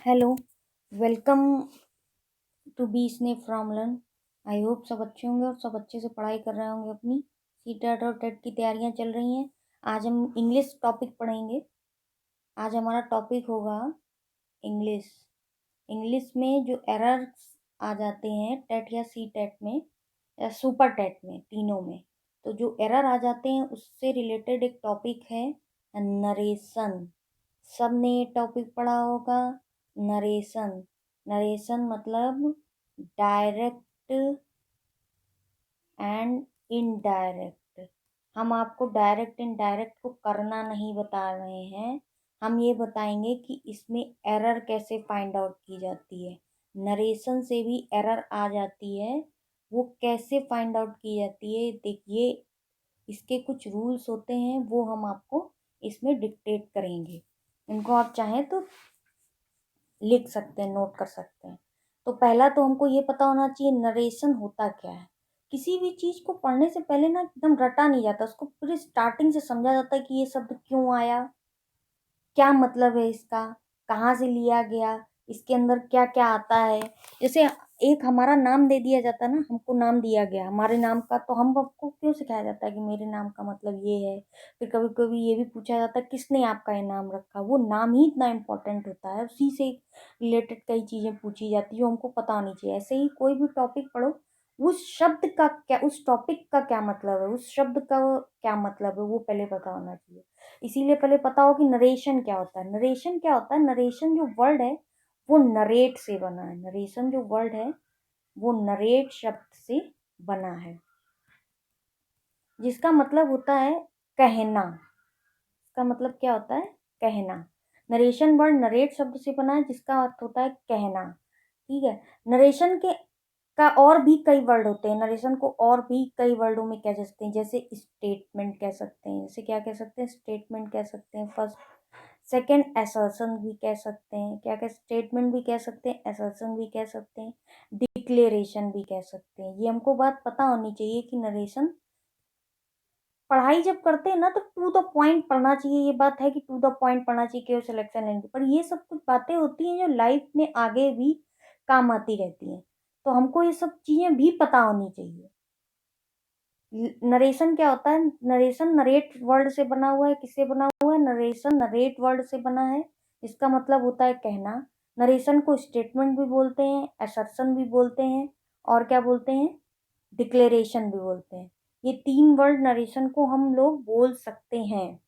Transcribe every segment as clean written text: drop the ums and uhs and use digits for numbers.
Hello, welcome to B snap from learn. I hope सब अच्छे होंगे और सब अच्छे से पढ़ाई कर रहे होंगे। अपनी सीटेट और टेट की तैयारियां चल रही हैं। आज हम इंग्लिश टॉपिक पढ़ेंगे। आज हमारा टॉपिक होगा इंग्लिश। इंग्लिश में जो एरर्स आ जाते हैं टेट या सी टेट में या सुपर टेट में, तीनों में, तो जो एरर आ जाते हैं उससे रिलेटेड एक टॉपिक है नरेशन। सबने ये टॉपिक पढ़ा होगा, नरेशन। नरेशन मतलब डायरेक्ट एंड इनडायरेक्ट। हम आपको डायरेक्ट इनडायरेक्ट को करना नहीं बता रहे हैं, हम ये बताएंगे कि इसमें एरर कैसे फाइंड आउट की जाती है। नरेशन से भी एरर आ जाती है, वो कैसे फाइंड आउट की जाती है। देखिए, इसके कुछ रूल्स होते हैं, वो हम आपको इसमें डिक्टेट करेंगे। इनको आप चाहें तो लिख सकते हैं, नोट कर सकते हैं। तो पहला तो हमको ये पता होना चाहिए नरेशन होता क्या है। किसी भी चीज को पढ़ने से पहले ना एकदम रटा नहीं जाता, उसको पूरी स्टार्टिंग से समझा जाता है कि ये शब्द क्यों आया, क्या मतलब है इसका, कहाँ से लिया गया, इसके अंदर क्या क्या आता है। जैसे एक हमारा नाम दे दिया जाता है ना, हमको नाम दिया गया हमारे नाम का, तो हम आपको क्यों सिखाया जाता है कि मेरे नाम का मतलब ये है। फिर कभी कभी ये भी पूछा जाता है किसने आपका ये नाम रखा। वो नाम ही इतना इम्पोर्टेंट होता है, उसी से रिलेटेड कई चीजें पूछी जाती है जो हमको पता होनी चाहिए। ऐसे ही कोई भी टॉपिक पढ़ो, उस शब्द का क्या, उस टॉपिक का क्या मतलब है, उस शब्द का क्या मतलब है, वो पहले पता होना चाहिए। इसीलिए पहले पता हो कि नरेशन क्या होता है। नरेशन क्या होता है? नरेशन जो वर्ड है वो नरेट से बना है। नरेशन जो वर्ड है वो नरेट शब्द से बना है, जिसका मतलब होता है कहना। इसका मतलब क्या होता है? कहना। नरेशन वर्ड नरेट शब्द से बना है, जिसका अर्थ होता है कहना। ठीक है। नरेशन के का और भी कई वर्ड होते हैं। नरेशन को और भी कई वर्डों में कह सकते हैं, जैसे स्टेटमेंट कह सकते हैं। जैसे क्या कह सकते हैं? स्टेटमेंट कह सकते हैं। फर्स्ट सेकंड असर्शन भी कह सकते हैं। क्या कह स्टेटमेंट भी कह सकते हैं, असर्शन भी कह सकते हैं, डिक्लेरेशन भी कह सकते हैं। ये हमको बात पता होनी चाहिए कि नरेशन पढ़ाई जब करते हैं ना तो टू द पॉइंट पढ़ना चाहिए। ये बात है कि टू द पॉइंट पढ़ना चाहिए केवल सिलेक्शन लेंगे, पर ये सब कुछ बातें होती हैं जो लाइफ में आगे भी काम आती रहती हैं, तो हमको ये सब चीजें भी पता होनी चाहिए। नरेशन क्या होता है? नरेशन नरेट वर्ड से बना हुआ है। किससे बना हुआ है? नरेशन नरेट वर्ड से बना है, इसका मतलब होता है कहना। नरेशन को स्टेटमेंट भी बोलते हैं, असर्शन भी बोलते हैं, और क्या बोलते हैं? डिक्लेरेशन भी बोलते हैं। ये तीन वर्ड नरेशन को हम लोग बोल सकते हैं।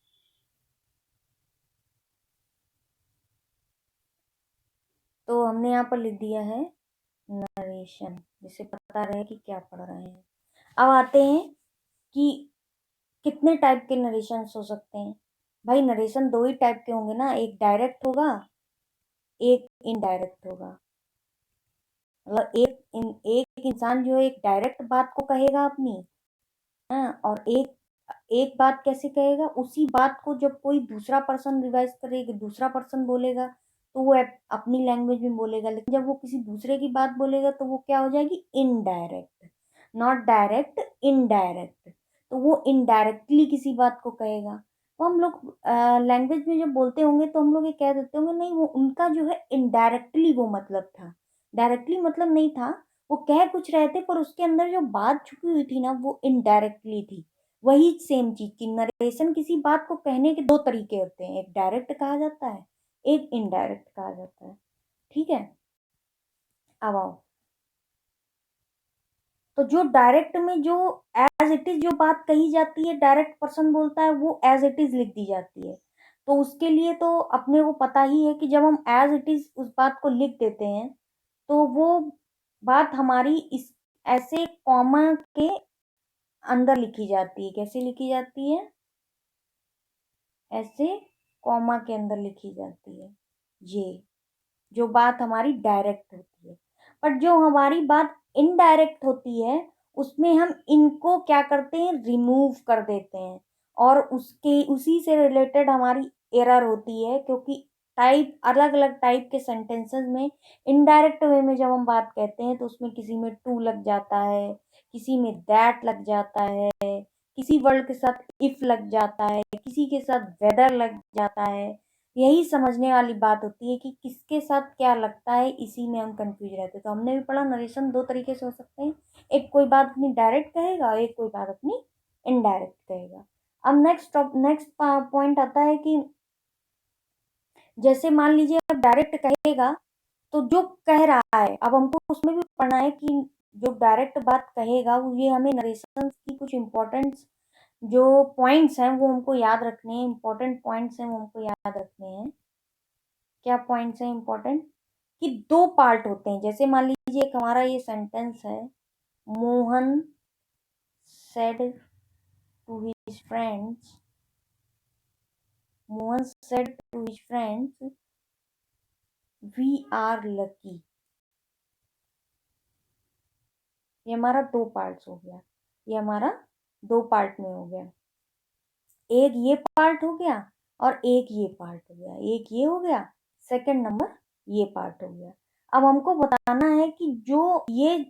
तो हमने यहाँ पर लिख दिया है नरेशन, जिससे पता रहे कि क्या पढ़ रहे हैं। अब आते हैं कि कितने टाइप के नरेशन हो सकते हैं। भाई, नरेशन दो ही टाइप के होंगे ना, एक डायरेक्ट होगा, एक इनडायरेक्ट होगा। मतलब एक इंसान जो है एक डायरेक्ट बात को कहेगा अपनी, हाँ, और एक एक बात कैसे कहेगा, उसी बात को जब कोई दूसरा पर्सन रिवाइज करेगा, दूसरा पर्सन बोलेगा, तो वो अपनी लैंग्वेज में बोलेगा। लेकिन जब वो किसी दूसरे की बात बोलेगा तो वो क्या हो जाएगी? इनडायरेक्ट। Not direct, indirect. तो वो इनडायरेक्टली किसी बात को कहेगा। तो हम लोग लैंग्वेज में जब बोलते होंगे तो हम लोग ये कह देते होंगे नहीं, वो उनका जो है इनडायरेक्टली वो मतलब था, डायरेक्टली मतलब नहीं था। वो कह कुछ रहे थे पर उसके अंदर जो बात छुपी हुई थी ना वो इनडायरेक्टली थी। वही सेम चीज की नरेशन, किसी बात को कहने के दो तरीके होते हैं, एक डायरेक्ट कहा जाता है, एक इनडायरेक्ट कहा जाता है। ठीक है। अब आओ, तो जो डायरेक्ट में जो एज इट इज जो बात कही जाती है, डायरेक्ट पर्सन बोलता है, वो एज इट इज लिख दी जाती है। तो उसके लिए तो अपने को पता ही है कि जब हम एज इट इज उस बात को लिख देते हैं तो वो बात हमारी इस ऐसे कॉमा के अंदर लिखी जाती है। कैसे लिखी जाती है? ऐसे कॉमा के अंदर लिखी जाती है। ये जो बात हमारी डायरेक्ट होती है, बट जो हमारी बात इनडायरेक्ट होती है उसमें हम इनको क्या करते हैं? रिमूव कर देते हैं, और उसके उसी से रिलेटेड हमारी एरर होती है, क्योंकि टाइप अलग अलग टाइप के सेंटेंसेस में इनडायरेक्ट वे में जब हम बात कहते हैं तो उसमें किसी में टू लग जाता है, किसी में दैट लग जाता है, किसी वर्ड के साथ इफ लग जाता है, किसी के साथ वेदर लग जाता है, यही समझने वाली बात होती है कि किसके साथ क्या लगता है, इसी में हम कंफ्यूज रहते हैं। तो हमने भी पढ़ा नरेशन दो तरीके से हो सकते हैं, एक कोई बात अपनी डायरेक्ट कहेगा और एक कोई बात अपनी इनडायरेक्ट कहेगा। अब नेक्स्ट पॉइंट आता है कि जैसे मान लीजिए अब डायरेक्ट कहेगा तो जो कह रहा है, अब हमको उसमें भी पढ़ना है कि जो डायरेक्ट बात कहेगा वो, ये हमें नरेशन की कुछ इंपॉर्टेंट जो पॉइंट्स हैं वो हमको याद रखने हैं, इंपॉर्टेंट पॉइंट्स हैं वो हमको याद रखने हैं। क्या पॉइंट्स हैं इंपॉर्टेंट? कि दो पार्ट होते हैं। जैसे मान लीजिए एक हमारा ये सेंटेंस है, Mohan said to his friends, Mohan said to his friends we are lucky. ये हमारा दो पार्ट्स हो गया, ये हमारा दो पार्ट में हो गया। एक ये पार्ट हो गया और एक ये पार्ट हो गया, एक ये हो गया, सेकंड नंबर ये पार्ट हो गया। अब हमको बताना है कि जो ये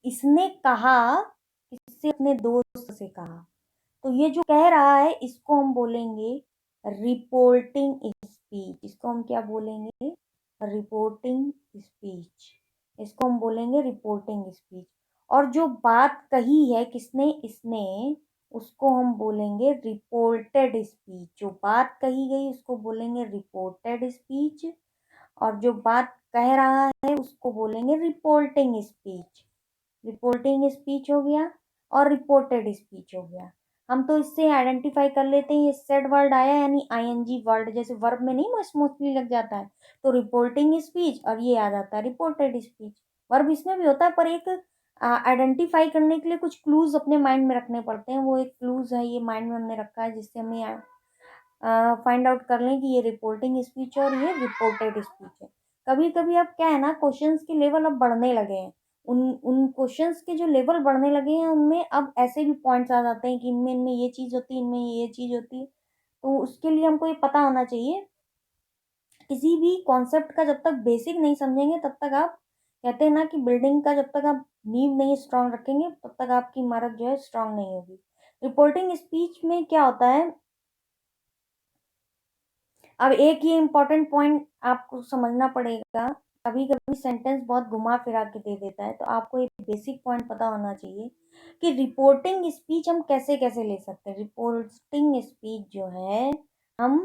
इसने कहा, इससे अपने दोस्त से कहा, तो ये जो कह रहा है इसको हम बोलेंगे रिपोर्टिंग स्पीच। इसको हम क्या बोलेंगे? Reporting speech. इसको हम बोलेंगे रिपोर्टिंग स्पीच। और जो बात कही है किसने? इसने, उसको हम बोलेंगे रिपोर्टेड स्पीच। जो बात कही गई उसको बोलेंगे रिपोर्टेड स्पीच, और जो बात कह रहा है उसको बोलेंगे रिपोर्टिंग स्पीच। रिपोर्टिंग स्पीच हो गया और रिपोर्टेड स्पीच हो गया। हम तो इससे आइडेंटिफाई कर लेते हैं, ये सेड वर्ड आया यानी आईएनजी वर्ड, जैसे वर्ब में नहीं मोस्टली लग जाता है, तो रिपोर्टिंग स्पीच और ये आ जाता है रिपोर्टेड स्पीच। वर्ब इसमें भी होता है, पर एक आइडेंटिफाई करने के लिए कुछ क्लूज अपने माइंड में रखने पड़ते हैं। वो एक क्लूज है, ये माइंड में हमने रखा है जिससे हमें फाइंड आउट कर लें कि ये रिपोर्टिंग स्पीच है और ये रिपोर्टेड स्पीच है। कभी कभी अब क्या है ना, क्वेश्चंस के लेवल अब बढ़ने लगे हैं, उन उन क्वेश्चंस के जो लेवल बढ़ने लगे हैं उनमें अब ऐसे भी पॉइंट्स आ जाते हैं कि इनमें इनमें ये चीज़ होती है, इनमें ये चीज़ होती है। तो उसके लिए हमको ये पता होना चाहिए, किसी भी कॉन्सेप्ट का जब तक बेसिक नहीं समझेंगे तब तक आप, कहते हैं ना कि बिल्डिंग का जब तक आप नींव नहीं स्ट्रांग रखेंगे तब तक आपकी इमारत जो है स्ट्रांग नहीं होगी। रिपोर्टिंग स्पीच में क्या होता है, अब एक ये इम्पोर्टेंट पॉइंट आपको समझना पड़ेगा। कभी कभी सेंटेंस बहुत घुमा फिरा के दे देता है, तो आपको एक बेसिक पॉइंट पता होना चाहिए कि रिपोर्टिंग स्पीच हम कैसे कैसे ले सकते हैं। रिपोर्टिंग स्पीच जो है हम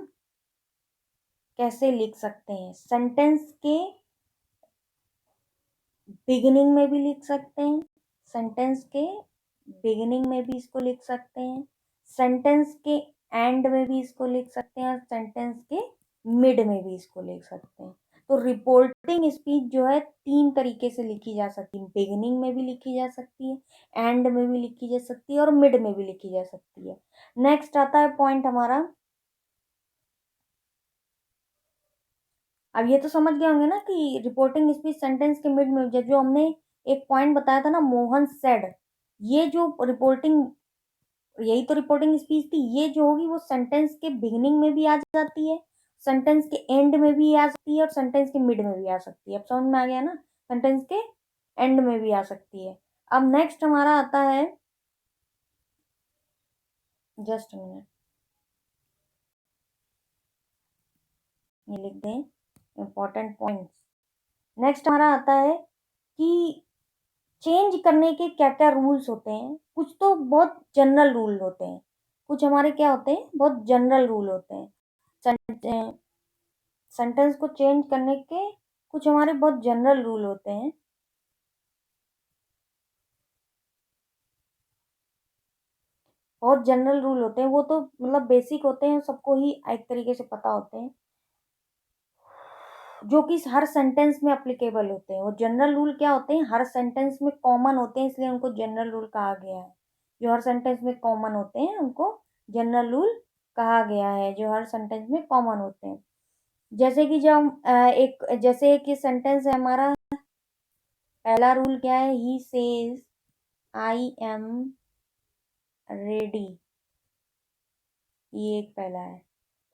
कैसे लिख सकते हैं? सेंटेंस के बिगिनिंग में भी लिख सकते हैं, सेंटेंस के बिगिनिंग में भी इसको लिख सकते हैं, सेंटेंस के एंड में भी इसको लिख सकते हैं, और सेंटेंस के मिड में भी इसको लिख सकते हैं। तो रिपोर्टिंग स्पीच जो है तीन तरीके से लिखी जा सकती है, बिगिनिंग में भी लिखी जा सकती है, एंड में भी लिखी जा सकती है, और मिड में भी लिखी जा सकती है। नेक्स्ट आता है पॉइंट हमारा, अब ये तो समझ गए होंगे ना कि रिपोर्टिंग स्पीच सेंटेंस के मिड में, जो हमने एक पॉइंट बताया था ना, मोहन सेड, ये जो रिपोर्टिंग, यही तो रिपोर्टिंग स्पीच थी। ये जो होगी वो सेंटेंस के बिगिनिंग में भी आ जाती है, सेंटेंस के एंड में भी आ सकती है, और सेंटेंस के मिड में भी आ सकती है। अब समझ में आ गया ना, सेंटेंस के एंड में भी आ सकती है। अब नेक्स्ट हमारा आता है, जस्ट मिनट, ये लिख दें इंपॉर्टेंट पॉइंट्स। नेक्स्ट हमारा आता है कि चेंज करने के क्या क्या रूल्स होते हैं। कुछ तो बहुत जनरल रूल होते हैं, कुछ हमारे क्या होते हैं, बहुत जनरल रूल होते हैं। सेंटेंस को चेंज करने के कुछ हमारे बहुत जनरल रूल होते हैं, बहुत जनरल रूल होते हैं। वो तो मतलब बेसिक होते हैं, सबको ही एक तरीके से पता होते हैं, जो कि हर सेंटेंस में अप्लीकेबल होते हैं। वो जनरल रूल क्या होते हैं, हर सेंटेंस में कॉमन होते हैं, इसलिए उनको जनरल रूल कहा गया है। जो हर सेंटेंस में कॉमन होते हैं उनको जनरल रूल कहा गया है, जो हर सेंटेंस में कॉमन होते हैं। जैसे कि जब एक, जैसे एक सेंटेंस है हमारा, पहला रूल क्या है, he says I am ready, ये एक पहला है।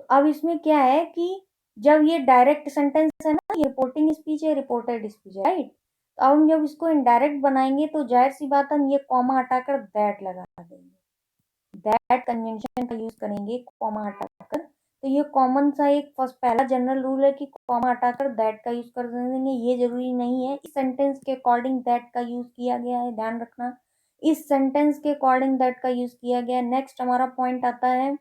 तो अब इसमें क्या है कि जब ये डायरेक्ट सेंटेंस है ना, ये रिपोर्टिंग स्पीच है, रिपोर्टेड स्पीच है, राइट। तो अब हम जब इसको इनडायरेक्ट बनाएंगे तो जाहिर सी बात, हम ये कॉमा हटाकर दैट लगा देंगे, दैट कन्वेंशन का यूज करेंगे, कॉमा हटाकर तो ये कॉमन सा एक फर्स्ट पहला जनरल रूल है कि कॉमा हटाकर दैट का यूज कर देंगे, ये जरूरी नहीं है। इस सेंटेंस के अकॉर्डिंग दैट का यूज किया गया है, ध्यान रखना, इस सेंटेंस के अकॉर्डिंग दैट का यूज किया गया है। नेक्स्ट हमारा पॉइंट आता है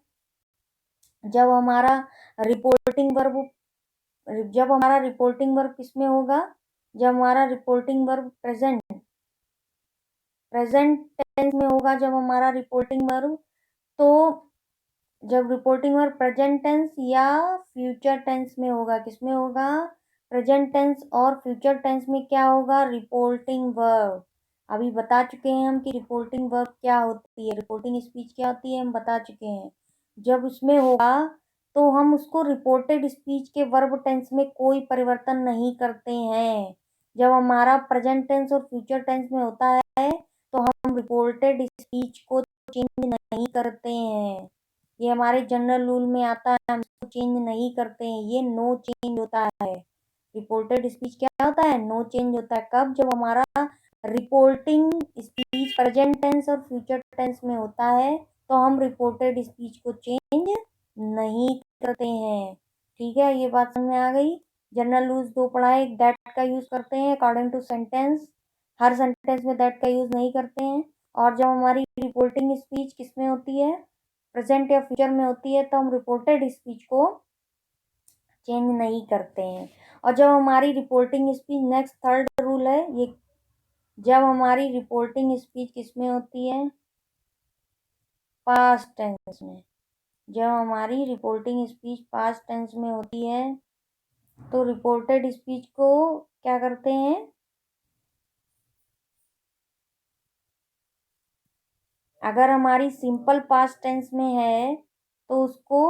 जब हमारा रिपोर्टिंग वर्ब किसमें होगा, जब हमारा रिपोर्टिंग वर्ब प्रेजेंट टेंस में होगा, जब हमारा रिपोर्टिंग वर्ब, तो जब रिपोर्टिंग वर्ब प्रेजेंट टेंस या फ्यूचर टेंस में होगा, किसमें होगा, प्रेजेंट टेंस और फ्यूचर टेंस में क्या होगा, रिपोर्टिंग वर्ब। अभी बता चुके हैं हम कि रिपोर्टिंग वर्ब क्या होती है, रिपोर्टिंग स्पीच क्या होती है, हम बता चुके हैं। जब उसमें होगा तो हम उसको रिपोर्टेड स्पीच के वर्ब टेंस में कोई परिवर्तन नहीं करते हैं। जब हमारा प्रेजेंट टेंस और फ्यूचर टेंस में होता है तो हम रिपोर्टेड स्पीच को चेंज नहीं करते हैं। ये हमारे जनरल रूल में आता है, हम इसको चेंज नहीं करते हैं, ये नो चेंज होता है। रिपोर्टेड स्पीच क्या होता है, नो चेंज होता है। कब, जब हमारा रिपोर्टिंग स्पीच प्रेजेंट टेंस और फ्यूचर टेंस में होता है तो हम रिपोर्टेड स्पीच को चेंज नहीं करते हैं। ठीक है, ये बात समझ में आ गई। जनरल रूल्स दो पढ़ाए, दैट का यूज करते हैं अकॉर्डिंग टू सेंटेंस, हर सेंटेंस में दैट का यूज नहीं करते हैं। और जब हमारी रिपोर्टिंग स्पीच किसमें होती है, प्रेजेंट या फ्यूचर में होती है, तो हम रिपोर्टेड स्पीच को चेंज नहीं करते हैं। और जब हमारी reporting speech, next third rule है ये, जब हमारी रिपोर्टिंग स्पीच किसमें होती है, पास्ट टेंस में, जब हमारी रिपोर्टिंग स्पीच पास्ट टेंस में होती है तो रिपोर्टेड स्पीच को क्या करते हैं, अगर हमारी सिंपल पास्ट टेंस में है तो उसको,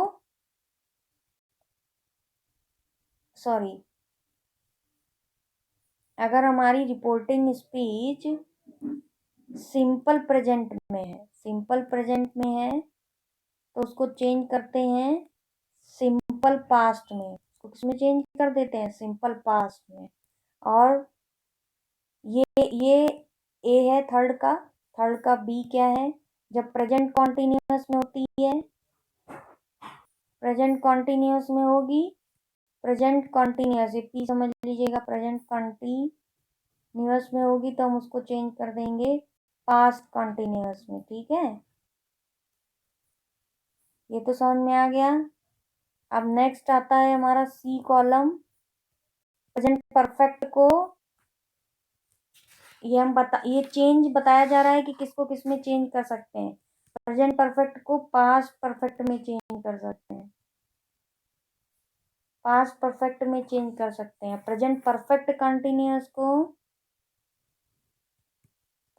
सॉरी, अगर हमारी रिपोर्टिंग स्पीच सिंपल प्रेजेंट में है, सिंपल प्रेजेंट में है तो उसको चेंज करते हैं सिंपल पास्ट में, उसको किसमें चेंज कर देते हैं, सिंपल पास्ट में। और ये ए है थर्ड का बी क्या है, जब प्रेजेंट कॉन्टिन्यूअस में होती है, प्रेजेंट कॉन्टिन्यूअस में होगी, प्रेजेंट कॉन्टिन्यूअस, ये पी समझ लीजिएगा, प्रेजेंट कॉन्टिन्यूअस में होगी तो हम उसको चेंज कर देंगे पास्ट कॉन्टिन्यूअस में। ठीक है, ये तो समझ में आ गया। अब नेक्स्ट आता है हमारा सी कॉलम, प्रेजेंट परफेक्ट को, ये चेंज बताया जा रहा है कि किसको किसमें चेंज कर सकते हैं। प्रेजेंट परफेक्ट को पास्ट परफेक्ट में चेंज कर सकते हैं, पास्ट परफेक्ट में चेंज कर सकते हैं। प्रेजेंट परफेक्ट कंटिन्यूअस को,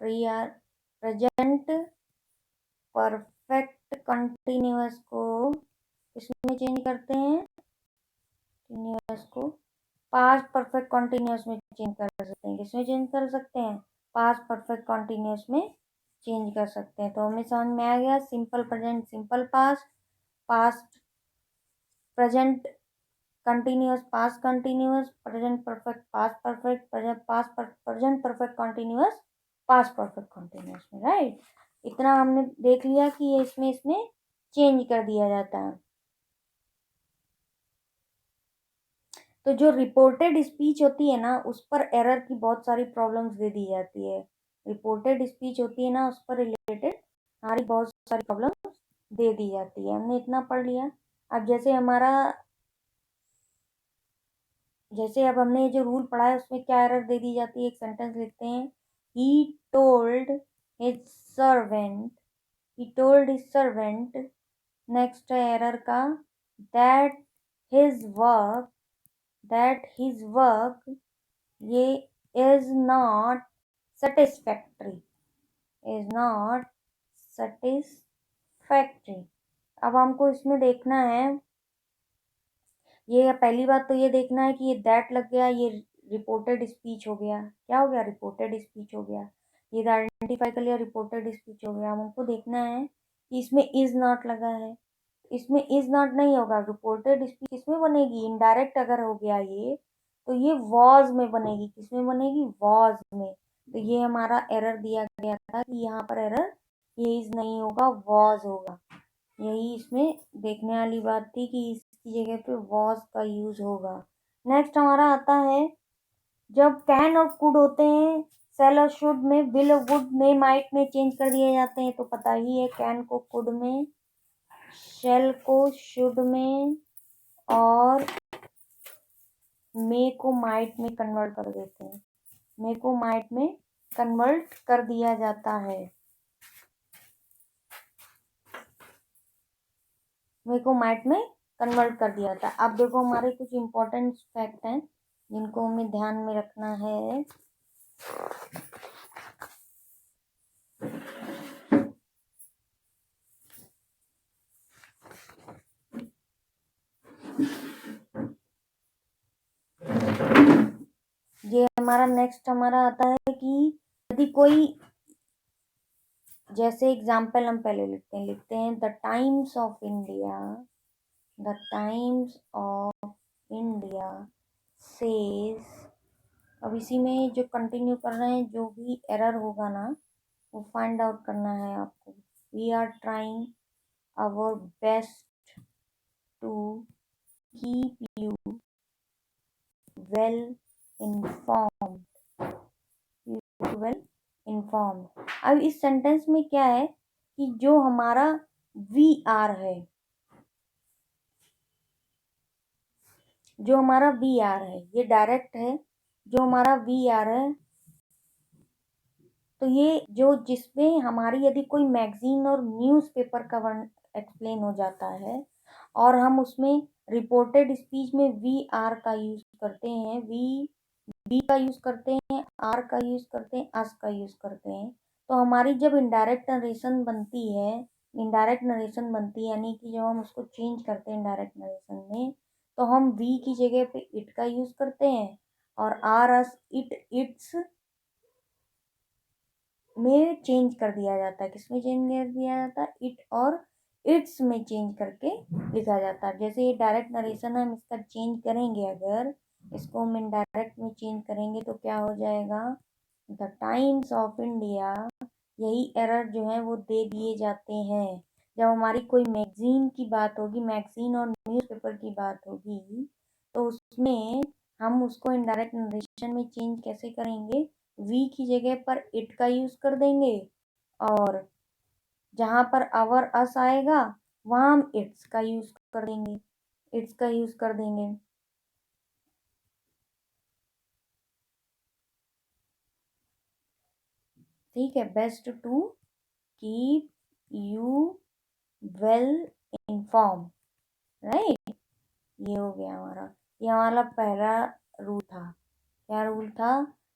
प्रेजेंट परफेक्ट कंटिन्यूअस को किसमें चेंज करते हैं, कंटिन्यूअस को पास्ट परफेक्ट कंटिन्यूअस में चेंज कर सकते हैं। किसमें चेंज कर सकते हैं, पास्ट परफेक्ट कंटिन्यूअस में चेंज कर सकते हैं। तो हमें समझ में आ गया, simple present simple past, past present continuous past continuous, present perfect past perfect, present perfect continuous past perfect continuous में, राइट। इतना हमने देख लिया कि ये इसमें चेंज कर दिया जाता है। तो जो रिपोर्टेड स्पीच होती है ना, उस पर एरर की बहुत सारी प्रॉब्लम्स दे दी जाती है। रिपोर्टेड स्पीच होती है ना, उस पर रिलेटेड हमारी बहुत सारी प्रॉब्लम्स दे दी जाती है। हमने इतना पढ़ लिया। अब जैसे अब हमने जो रूल पढ़ा है उसमें क्या एरर दे दी जाती है, एक सेंटेंस लिखते हैं, he told his servant, he told his servant, next है एरर का, दैट हिज वर्क, ये is not satisfactory, is not satisfactory. अब हमको इसमें देखना है, ये पहली बात तो ये देखना है कि ये दैट लग गया, ये रिपोर्टेड स्पीच हो गया। क्या हो गया, रिपोर्टेड स्पीच हो गया। ये आइडेंटिफाई कर लिया, रिपोर्टेड स्पीच हो गया। हमको देखना है कि इसमें इज नॉट लगा है, इसमें इज नॉट नहीं होगा। रिपोर्टेड स्पीच इसमें बनेगी, इनडायरेक्ट अगर हो गया ये तो ये वॉज में बनेगी, किसमें बनेगी, वॉज में। तो ये हमारा एरर दिया गया था कि यहाँ पर एरर, ये इज नहीं होगा, वॉज होगा। यही इसमें देखने वाली बात थी कि इसकी जगह पे वॉज का यूज होगा। नेक्स्ट हमारा आता है, जब कैन और कुड होते हैं सेल और शुड में, विल और वुड में, माइट में चेंज कर दिए जाते हैं। तो पता ही है, कैन को कुड में, शेल को शुड में और मे को माइट में कन्वर्ट कर देते हैं। मे को माइट में कन्वर्ट कर दिया जाता है। मे को माइट में कन्वर्ट कर दिया जाता है। अब देखो हमारे कुछ इंपॉर्टेंट फैक्ट हैं जिनको हमें ध्यान में रखना है। ये हमारा नेक्स्ट हमारा आता है कि यदि कोई, जैसे एग्जाम्पल हम पहले लिखते हैं the times of India, the times of India says. अब इसी में जो कंटिन्यू कर रहे हैं, जो भी एरर होगा ना वो फाइंड आउट करना है आपको। We are trying our best to keep you well informed, well informed. अब इस सेंटेंस में क्या है कि जो हमारा वी आर है, जो हमारा वी आर है ये डायरेक्ट है। जो हमारा वी आर है तो ये जो जिसमें हमारी यदि कोई मैगजीन और न्यूज़पेपर का वर्ण एक्सप्लेन हो जाता है और हम उसमें रिपोर्टेड स्पीच में वी आर का यूज करते हैं, वी का यूज करते हैं, आर का यूज करते हैं, अस का यूज करते हैं, तो हमारी जब इनडायरेक्ट नरेशन बनती है, इनडायरेक्ट नरेशन बनती है यानी कि जब हम उसको चेंज करते हैं इनडायरेक्ट नरेशन में, तो हम वी की जगह पे इट का यूज करते हैं और आर, अस, इट, इट्स में चेंज कर दिया जाता है। किसमें चेंज कर दिया जाता है? इट और इट्स में चेंज करके लिखा जाता है। जैसे ये डायरेक्ट नरेशन है, हम इसका चेंज करेंगे, अगर इसको हम इनडायरेक्ट में चेंज करेंगे तो क्या हो जाएगा? The times of India. यही एरर जो है वो दे दिए जाते हैं जब हमारी कोई मैगजीन की बात होगी, मैगजीन और न्यूज़पेपर की बात होगी, तो उसमें हम उसको इनडायरेक्ट नरेशन में चेंज कैसे करेंगे? वी की जगह पर इट का यूज कर देंगे और जहां पर अवर अस आएगा वहां हम इट्स का यूज कर देंगे, इट्स का यूज कर देंगे। ठीक है, best to keep you well inform, right. ये हो गया हमारा, ये हमारा पहला रूल था। क्या रूल था?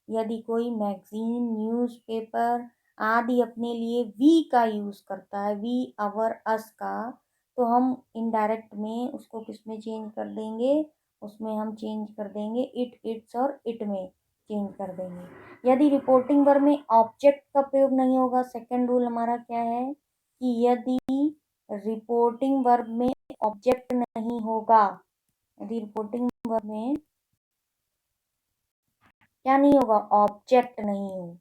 यदि कोई मैगजीन, न्यूज़पेपर आदि अपने लिए वी का यूज करता है, वी, अवर, अस का, तो हम इनडायरेक्ट में उसको किस में चेंज कर देंगे? उसमें हम चेंज कर देंगे इट, इट्स और इट में चेंज कर देंगे। यदि रिपोर्टिंग वर्ब में ऑब्जेक्ट का प्रयोग नहीं होगा, सेकंड रूल हमारा क्या है कि यदि रिपोर्टिंग वर्ब में ऑब्जेक्ट नहीं होगा, यदि रिपोर्टिंग वर्ब में क्या नहीं होगा? ऑब्जेक्ट नहीं हो,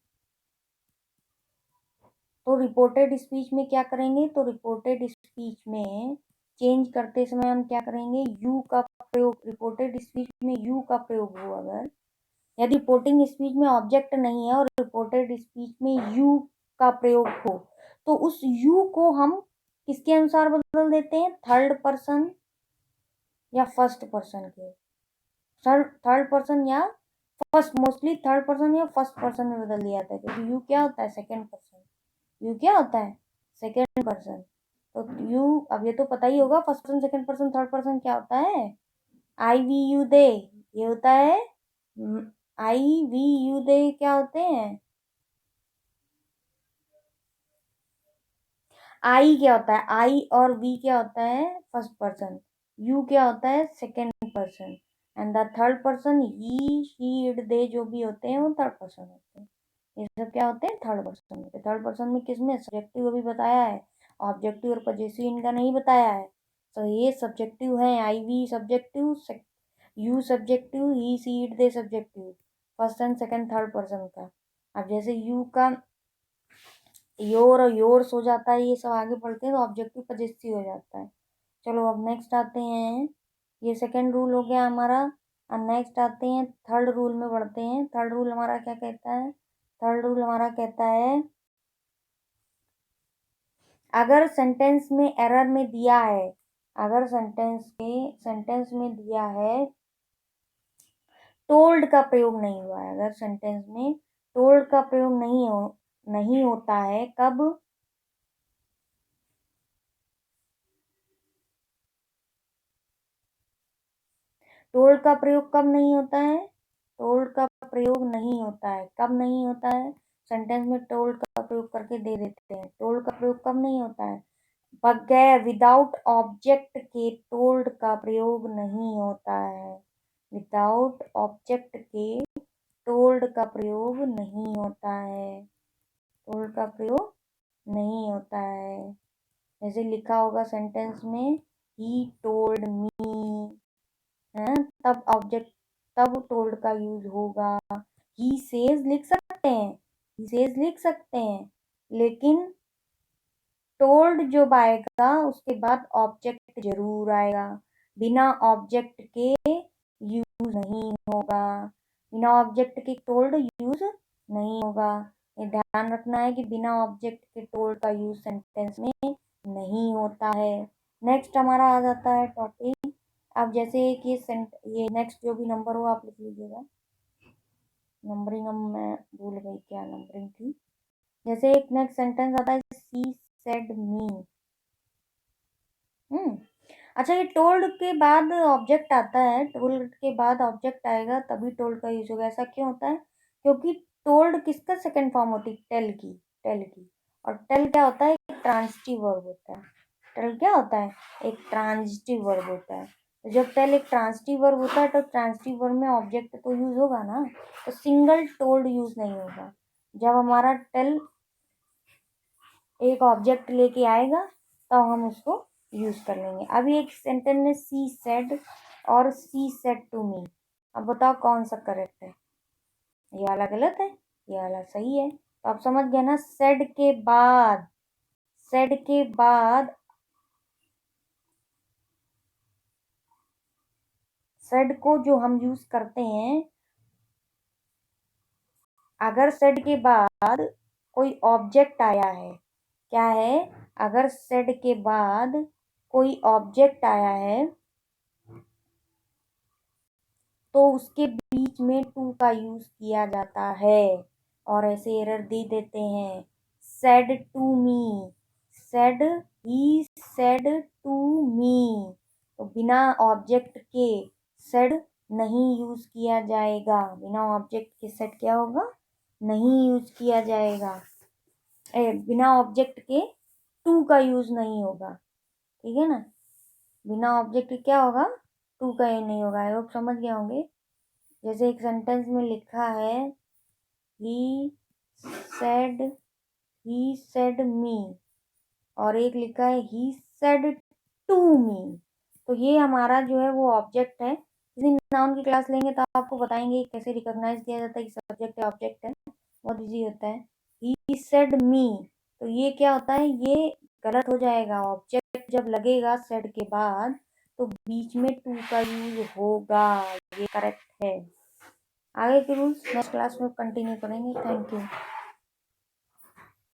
तो रिपोर्टेड स्पीच में क्या करेंगे? तो रिपोर्टेड स्पीच में चेंज करते समय हम क्या करेंगे? यू का प्रयोग, रिपोर्टेड स्पीच में यू का प्रयोग हो। अगर यदि रिपोर्टिंग स्पीच में ऑब्जेक्ट नहीं है और रिपोर्टेड स्पीच में यू का प्रयोग हो, तो उस यू को हम किसके अनुसार बदल देते हैं? थर्ड पर्सन या फर्स्ट पर्सन के, थर्ड पर्सन या फर्स्ट, मोस्टली थर्ड पर्सन या फर्स्ट पर्सन में बदल दिया जाता है, क्योंकि यू क्या होता है? Second person. यू क्या होता है? Second person. तो यू, अब ये तो पता ही होगा first person, second person, third person क्या होता है? आई वी यू दे, ये होता है। आई वी यू दे क्या होते हैं? आई क्या होता है? आई और वी क्या होता है? First person. यू क्या होता है? Second person. And the third person, he, she, it, they जो भी होते हैं वो थर्ड पर्सन होते हैं। ये सब क्या होते हैं? थर्ड पर्सन होते हैं। थर्ड पर्सन में किसमें? सब्जेक्टिव अभी बताया है, ऑब्जेक्टिव और पजेसिव इनका नहीं बताया है। तो ये सब्जेक्टिव है, I we subjective, you subjective, he, she, it, they subjective, first and second third person का। अब जैसे यू का योर और योर्स हो जाता है, ये सब आगे पढ़ते हैं तो ऑब्जेक्टिव पजेसिव हो जाता है। चलो अब नेक्स्ट आते हैं, ये सेकेंड रूल हो गया हमारा। नेक्स्ट आते हैं थर्ड रूल में बढ़ते हैं। थर्ड रूल हमारा क्या कहता है? थर्ड रूल हमारा कहता है अगर सेंटेंस में एरर में दिया है, अगर सेंटेंस में दिया है टोल्ड का प्रयोग नहीं हुआ है, अगर सेंटेंस में टोल्ड का प्रयोग नहीं होता है, कब? टोल्ड का प्रयोग कब नहीं होता है? टोल्ड का प्रयोग नहीं होता है, कब नहीं होता है? सेंटेंस में टोल्ड का प्रयोग करके दे देते हैं। टोल्ड का प्रयोग कब नहीं होता है? बगैर विदाउट ऑब्जेक्ट के टोल्ड का प्रयोग नहीं होता है। विदाउट ऑब्जेक्ट के टोल्ड का प्रयोग नहीं होता है। टोल्ड का प्रयोग नहीं होता है। जैसे लिखा होगा सेंटेंस में ही टोल्ड मी, है, तब ऑब्जेक्ट, तब टोल्ड का यूज होगा। ही सेज लिख सकते हैं, ही सेज लिख सकते हैं, लेकिन टोल्ड जब आएगा उसके बाद ऑब्जेक्ट जरूर आएगा। बिना ऑब्जेक्ट के यूज नहीं होगा। बिना ऑब्जेक्ट के टोल्ड यूज नहीं होगा। ये ध्यान रखना है कि बिना ऑब्जेक्ट के टोल्ड का यूज सेंटेंस में नहीं होता है। नेक्स्ट हमारा आ जाता है टॉपिक। अब जैसे कि ये नेक्स्ट जो भी नंबर हो आप लिख लीजिएगा। नंबरिंग मैं भूल गई क्या नंबरिंग थी। जैसे एक नेक्स्ट सेंटेंस आता है सी सेड मी। अच्छा, ये टोल्ड के बाद ऑब्जेक्ट आता है, टोल्ड के बाद ऑब्जेक्ट आएगा तभी टोल्ड का यूज होगा। ऐसा क्यों होता है? क्योंकि टोल्ड किसका सेकंड फॉर्म होती है? टेल की, टेल की। और टेल क्या होता है? एक ट्रांजिटिव वर्ब होता है। टेल क्या होता है? एक ट्रांजिटिव वर्ब होता है। तो जब टेल एक ट्रांजिटिव वर्ब होता है तो ट्रांजिटिव वर्ब में ऑब्जेक्ट तो यूज होगा ना, तो सिंगल टोल्ड यूज नहीं होगा। जब हमारा टेल एक ऑब्जेक्ट लेके आएगा तो हम उसको यूज कर लेंगे। अभी एक सेंटेंस में सी सेड और सी सेड टू मी। अब बताओ कौन सा करेक्ट है? ये वाला गलत है, ये वाला सही है। तो आप समझ गए ना, सेड के बाद, सेड के बाद, सेड को जो हम यूज करते हैं, अगर सेड के बाद कोई ऑब्जेक्ट आया है, क्या है? अगर सेड के बाद कोई ऑब्जेक्ट आया है तो उसके बीच में टू का यूज किया जाता है। और ऐसे एरर दे देते हैं, said to me, said, he said to me. तो बिना ऑब्जेक्ट के सेड नहीं यूज किया जाएगा। बिना ऑब्जेक्ट के सेड क्या होगा? नहीं यूज किया जाएगा। बिना ऑब्जेक्ट के टू का यूज नहीं होगा। ठीक है ना? बिना ऑब्जेक्ट के क्या होगा? टू का ही नहीं होगा। आई होप समझ गए होंगे। जैसे एक सेंटेंस में लिखा है ही सेड, ही सेड मी, और एक लिखा है ही सेड टू मी। तो ये हमारा जो है वो ऑब्जेक्ट है। किसी नाउन की क्लास लेंगे तो आपको बताएंगे कैसे रिकॉग्नाइज किया जाता है कि सब्जेक्ट है ऑब्जेक्ट है। बहुत इजी होता है। ही सेड मी, तो ये क्या होता है? ये गलत हो जाएगा। ऑब्जेक्ट जब लगेगा सेड के बाद तो बीच में टू का यूज होगा। ये करेक्ट है। आगे के रूल्स नेक्स्ट क्लास में कंटिन्यू करेंगे। Thank you.